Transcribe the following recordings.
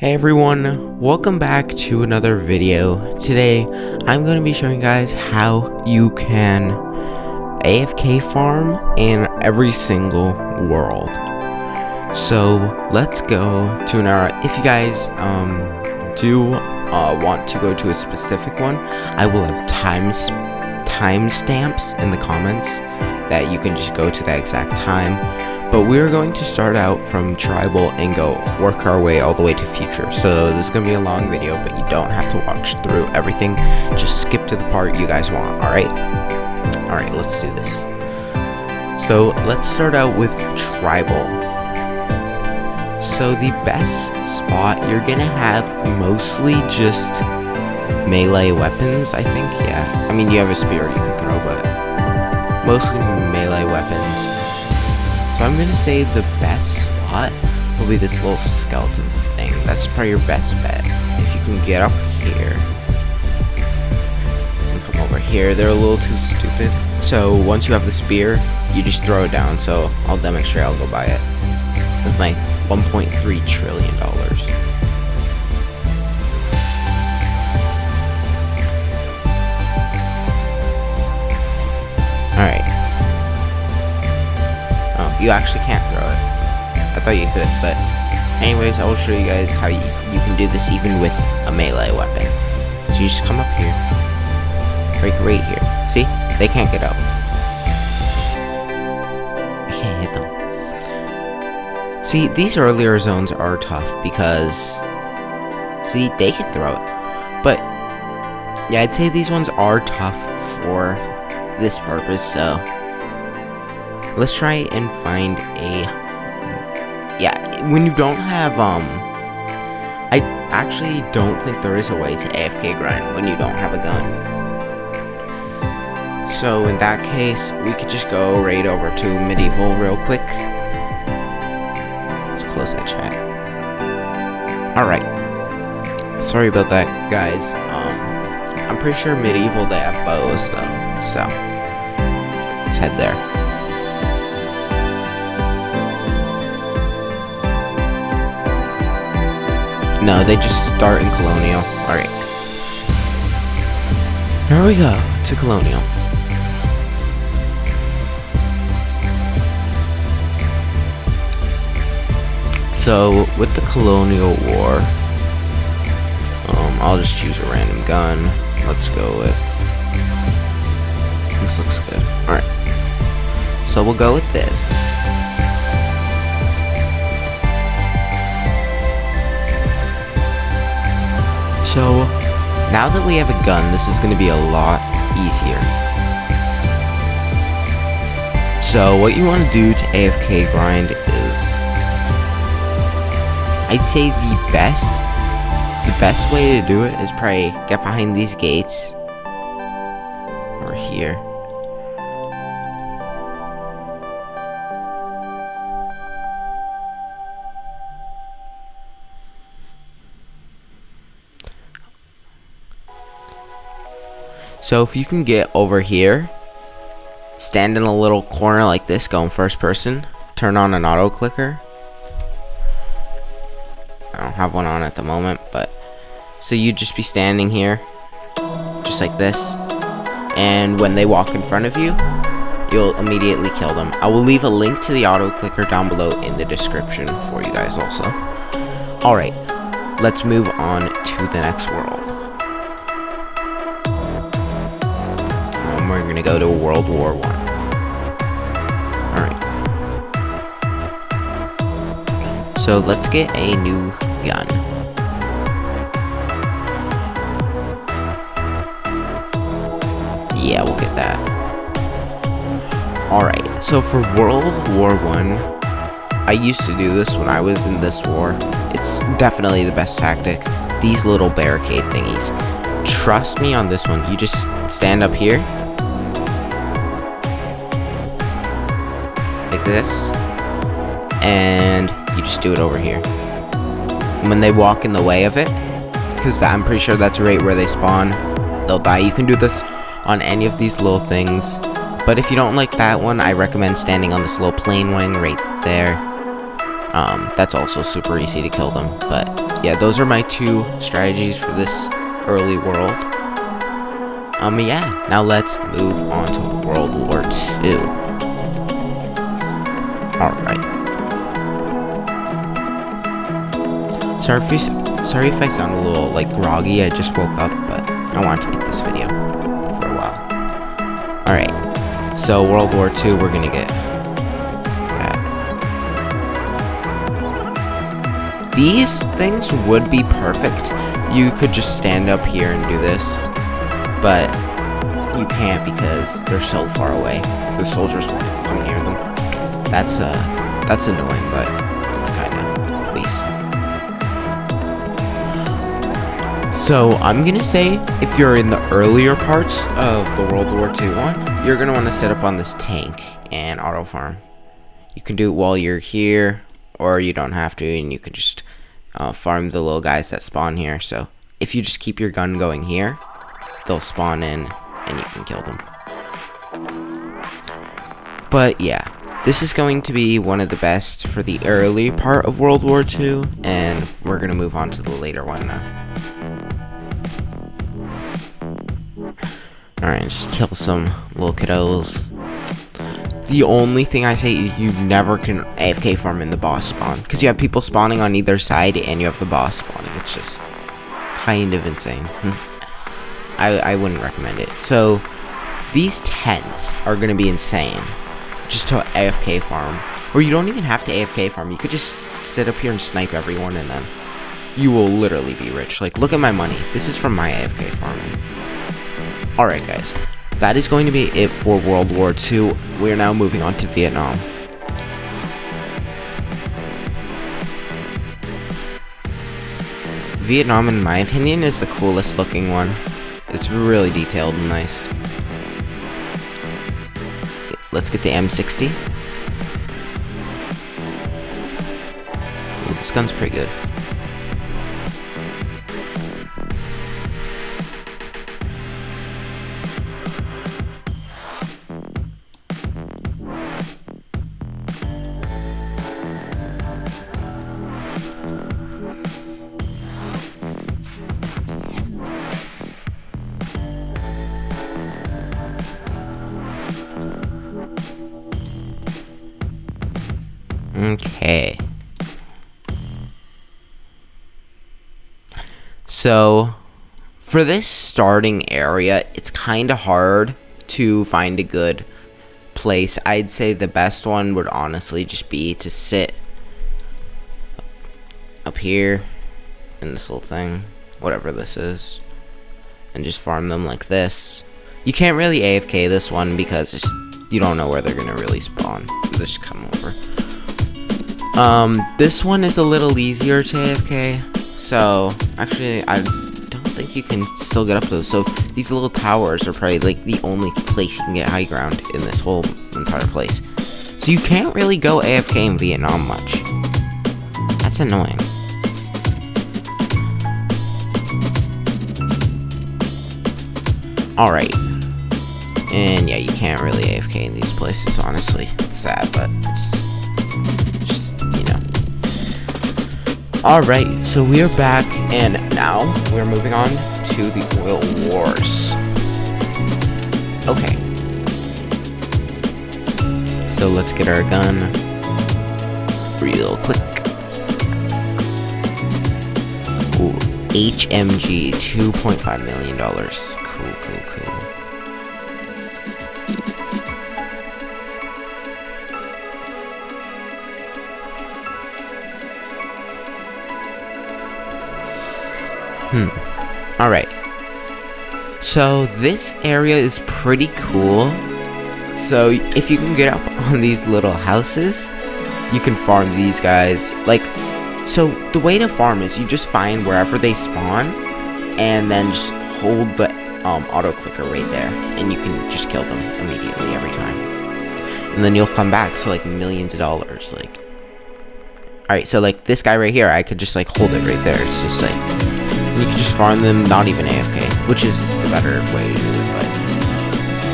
Hey everyone, welcome back to another video. Today, I'm going to be showing you guys how you can AFK farm in every single world. So, let's go to an era. If you guys do want to go to a specific one, I will have timestamps in the comments that you can just go to that exact time. But we're going to start out from tribal and go work our way all the way to future. So this is going to be a long video, but you don't have to watch through everything. Just skip to the part you guys want, alright? Alright, let's do this. So let's start out with tribal. So the best spot, you're going to have mostly just melee weapons, I think. Yeah, I mean you have a spear you can throw, but mostly melee weapons. So I'm going to say the best spot will be this little skeleton thing. That's probably your best bet. If you can get up here and come over here, they're a little too stupid. So once you have the spear, you just throw it down. So I'll demonstrate, I'll go buy it. That's my $1.3 trillion. Alright. You actually can't throw it. I thought you could, but anyways, I will show you guys how you can do this even with a melee weapon. So you just come up here, right here. See? They can't get out. I can't hit them. See, these earlier zones are tough because, see, they can throw it. But, yeah, I'd say these ones are tough for this purpose, so let's try and find a, yeah, when you don't have, I actually don't think there is a way to AFK grind when you don't have a gun. So in that case, we could just go right over to medieval real quick. Let's close that chat. Alright. Sorry about that, guys. I'm pretty sure medieval they have bows though, so let's head there. No, they just start in Colonial. Alright. Here we go, to Colonial. So, with the Colonial War, I'll just choose a random gun. Let's go with, this looks good. Alright. So we'll go with this. So, now that we have a gun, this is going to be a lot easier. So, what you want to do to AFK grind is, I'd say the best way to do it is probably get behind these gates, or here. So if you can get over here, stand in a little corner like this, go in first person, turn on an auto clicker. I don't have one on at the moment, but so you'd just be standing here, just like this, and when they walk in front of you, you'll immediately kill them. I will leave a link to the auto clicker down below in the description for you guys also. Alright, let's move on to the next world. We're gonna go to World War I. Alright. So let's get a new gun. Yeah, we'll get that. Alright, so for World War I, I used to do this when I was in this war. It's definitely the best tactic. These little barricade thingies. Trust me on this one. You just stand up here. This, and you just do it over here. And when they walk in the way of it, because I'm pretty sure that's right where they spawn, they'll die. You can do this on any of these little things, but if you don't like that one, I recommend standing on this little plane wing right there. That's also super easy to kill them. But yeah, those are my 2 strategies for this early world. Yeah, now let's move on to World War II. Alright. Sorry if I sound a little like groggy, I just woke up, but I wanted to make this video for a while. Alright, so World War II, we're gonna get that. These things would be perfect. You could just stand up here and do this, but you can't because they're so far away. The soldiers won't come near them. That's annoying, but it's kind of waste. So I'm gonna say if you're in the earlier parts of the World War II one, you're gonna want to set up on this tank and auto farm. You can do it while you're here, or you don't have to, and you can just farm the little guys that spawn here. So if you just keep your gun going here, they'll spawn in and you can kill them. But yeah, this is going to be one of the best for the early part of World War II, and we're gonna move on to the later one now. Alright, just kill some little kiddos. The only thing I say is you never can AFK farm in the boss spawn, because you have people spawning on either side and you have the boss spawning. It's just kind of insane. I wouldn't recommend it. So these tents are going to be insane just to AFK farm. Or you don't even have to AFK farm. You could just sit up here and snipe everyone, and then you will literally be rich. Like, look at my money. This is from my AFK farming. Alright guys, that is going to be it for World War II. We're now moving on to Vietnam. Vietnam, in my opinion, is the coolest looking one. It's really detailed and nice. Let's get the M60. Ooh, this gun's pretty good. Okay. So, for this starting area, it's kind of hard to find a good place. I'd say the best one would honestly just be to sit up here in this little thing, whatever this is, and just farm them like this. You can't really AFK this one because you don't know where they're gonna really spawn. They just come over. This one is a little easier to AFK, so actually I don't think you can still get up to those. So these little towers are probably like the only place you can get high ground in this whole entire place. So you can't really go AFK in Vietnam much. That's annoying. Alright. And yeah, you can't really AFK in these places, honestly. It's sad, but it's Alright, so we are back, and now we're moving on to the oil wars. Okay. So let's get our gun real quick. Ooh, HMG, $2.5 million. Cool, cool, cool. Alright. So this area is pretty cool. So if you can get up on these little houses, you can farm these guys. Like, so the way to farm is you just find wherever they spawn and then just hold the auto clicker right there, and you can just kill them immediately every time. And then you'll come back to like millions of dollars. Like, alright, so like this guy right here, I could just like hold it right there. It's just like, you can just farm them, not even AFK, which is the better way to do it, but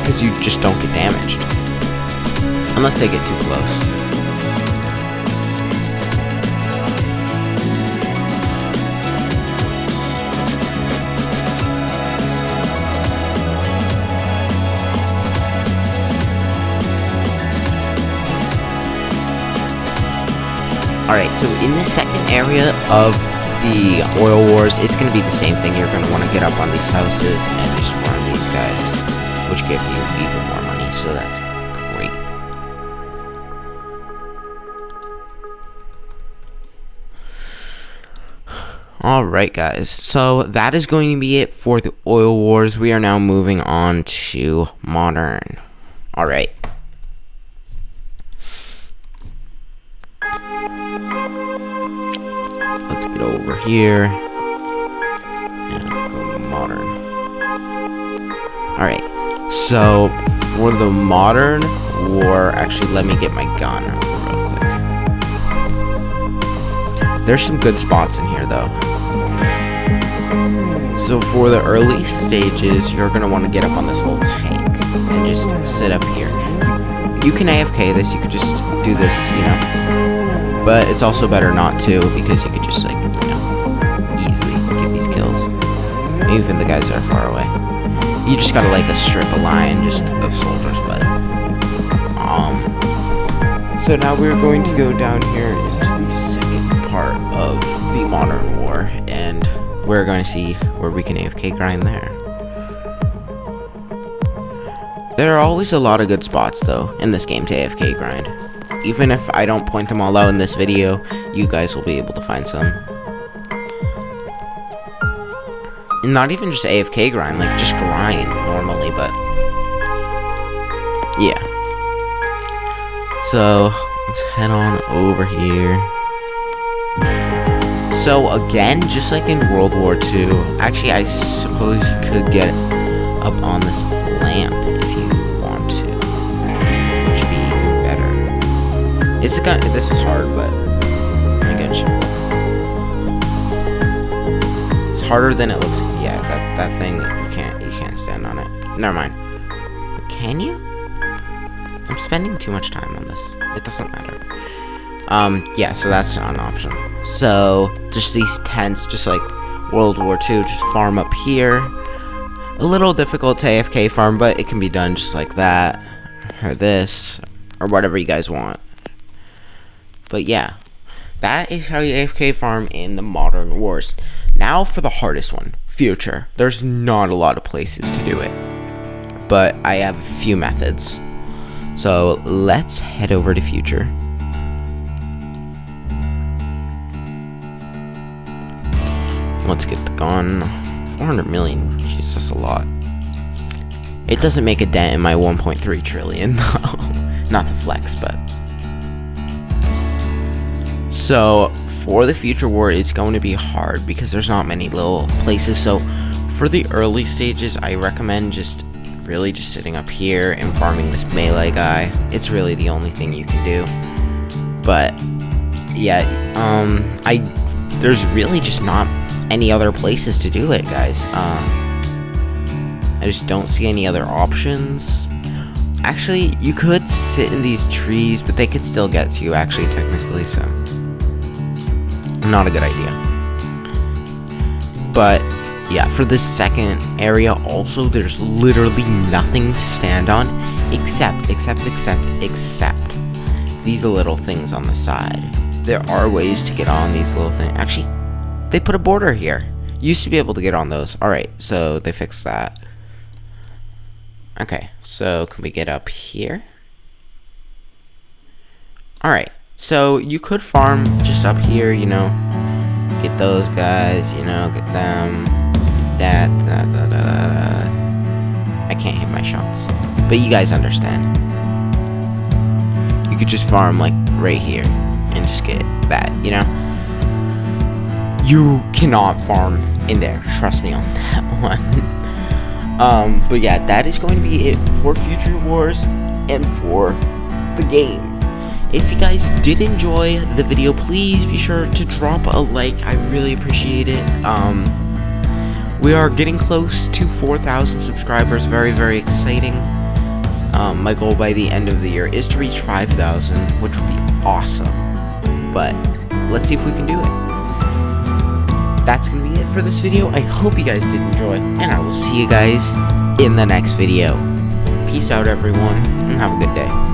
because you just don't get damaged unless they get too close. Alright, so in the second area of the oil wars, it's going to be the same thing. You're going to want to get up on these houses and just farm these guys, which give you even more money, so that's great. Alright guys, so that is going to be it for the oil wars. We are now moving on to modern. Alright. Let's get over here and go modern. Alright, so for the modern war, actually let me get my gun real quick. There's some good spots in here though. So for the early stages, you're going to want to get up on this little tank and just sit up here. You can AFK this, you could just do this, you know. But it's also better not to, because you could just, like, you know, easily get these kills. Even the guys that are far away. You just gotta, like, a strip a line just of soldiers, but... So now we're going to go down here into the second part of the modern war, and we're going to see where we can AFK grind there. There are always a lot of good spots, though, in this game to AFK grind. Even if I don't point them all out in this video, you guys will be able to find some. And not even just AFK grind, like just grind normally, but yeah. So let's head on over here. So again, just like in World War II, actually I suppose you could get up on this lamp if you want to, which would be even better. It's this is hard, but my gun should look. It's harder than it looks. Yeah, that thing, you can't stand on it. Never mind. Can you? I'm spending too much time on this. It doesn't matter. Yeah, so that's not an option. So just these tents, just like World War II, just farm up here. A little difficult to AFK farm, but it can be done just like that, or this, or whatever you guys want. But yeah, that is how you AFK farm in the modern wars. Now for the hardest one, future. There's not a lot of places to do it, but I have a few methods. So let's head over to future. Let's get the gun. 400 million. Jeez, that's a lot. It doesn't make a dent in my 1.3 trillion, though. Not to flex, but. So, for the future war, it's going to be hard because there's not many little places. So, for the early stages, I recommend just sitting up here and farming this melee guy. It's really the only thing you can do. But, yeah, there's really just not any other places to do it, guys. I just don't see any other options. Actually, you could sit in these trees, but they could still get to you, actually, technically, so not a good idea. But yeah, for this second area also, there's literally nothing to stand on except these little things on the side. There are ways to get on these little things. Actually, they put a border here. You used to be able to get on those. Alright, so they fixed that. Okay, so can we get up here? Alright, so you could farm just up here, you know. Get those guys, you know, get them. I can't hit my shots, but you guys understand. You could just farm like right here and just get that, you know. You cannot farm in there, trust me on that one. But yeah, that is going to be it for Future Wars and for the game. If you guys did enjoy the video, please be sure to drop a like. I really appreciate it. We are getting close to 4,000 subscribers. Very, very exciting. My goal by the end of the year is to reach 5,000, which would be awesome. But let's see if we can do it. That's going to be it for this video. I hope you guys did enjoy, and I will see you guys in the next video. Peace out, everyone, and have a good day.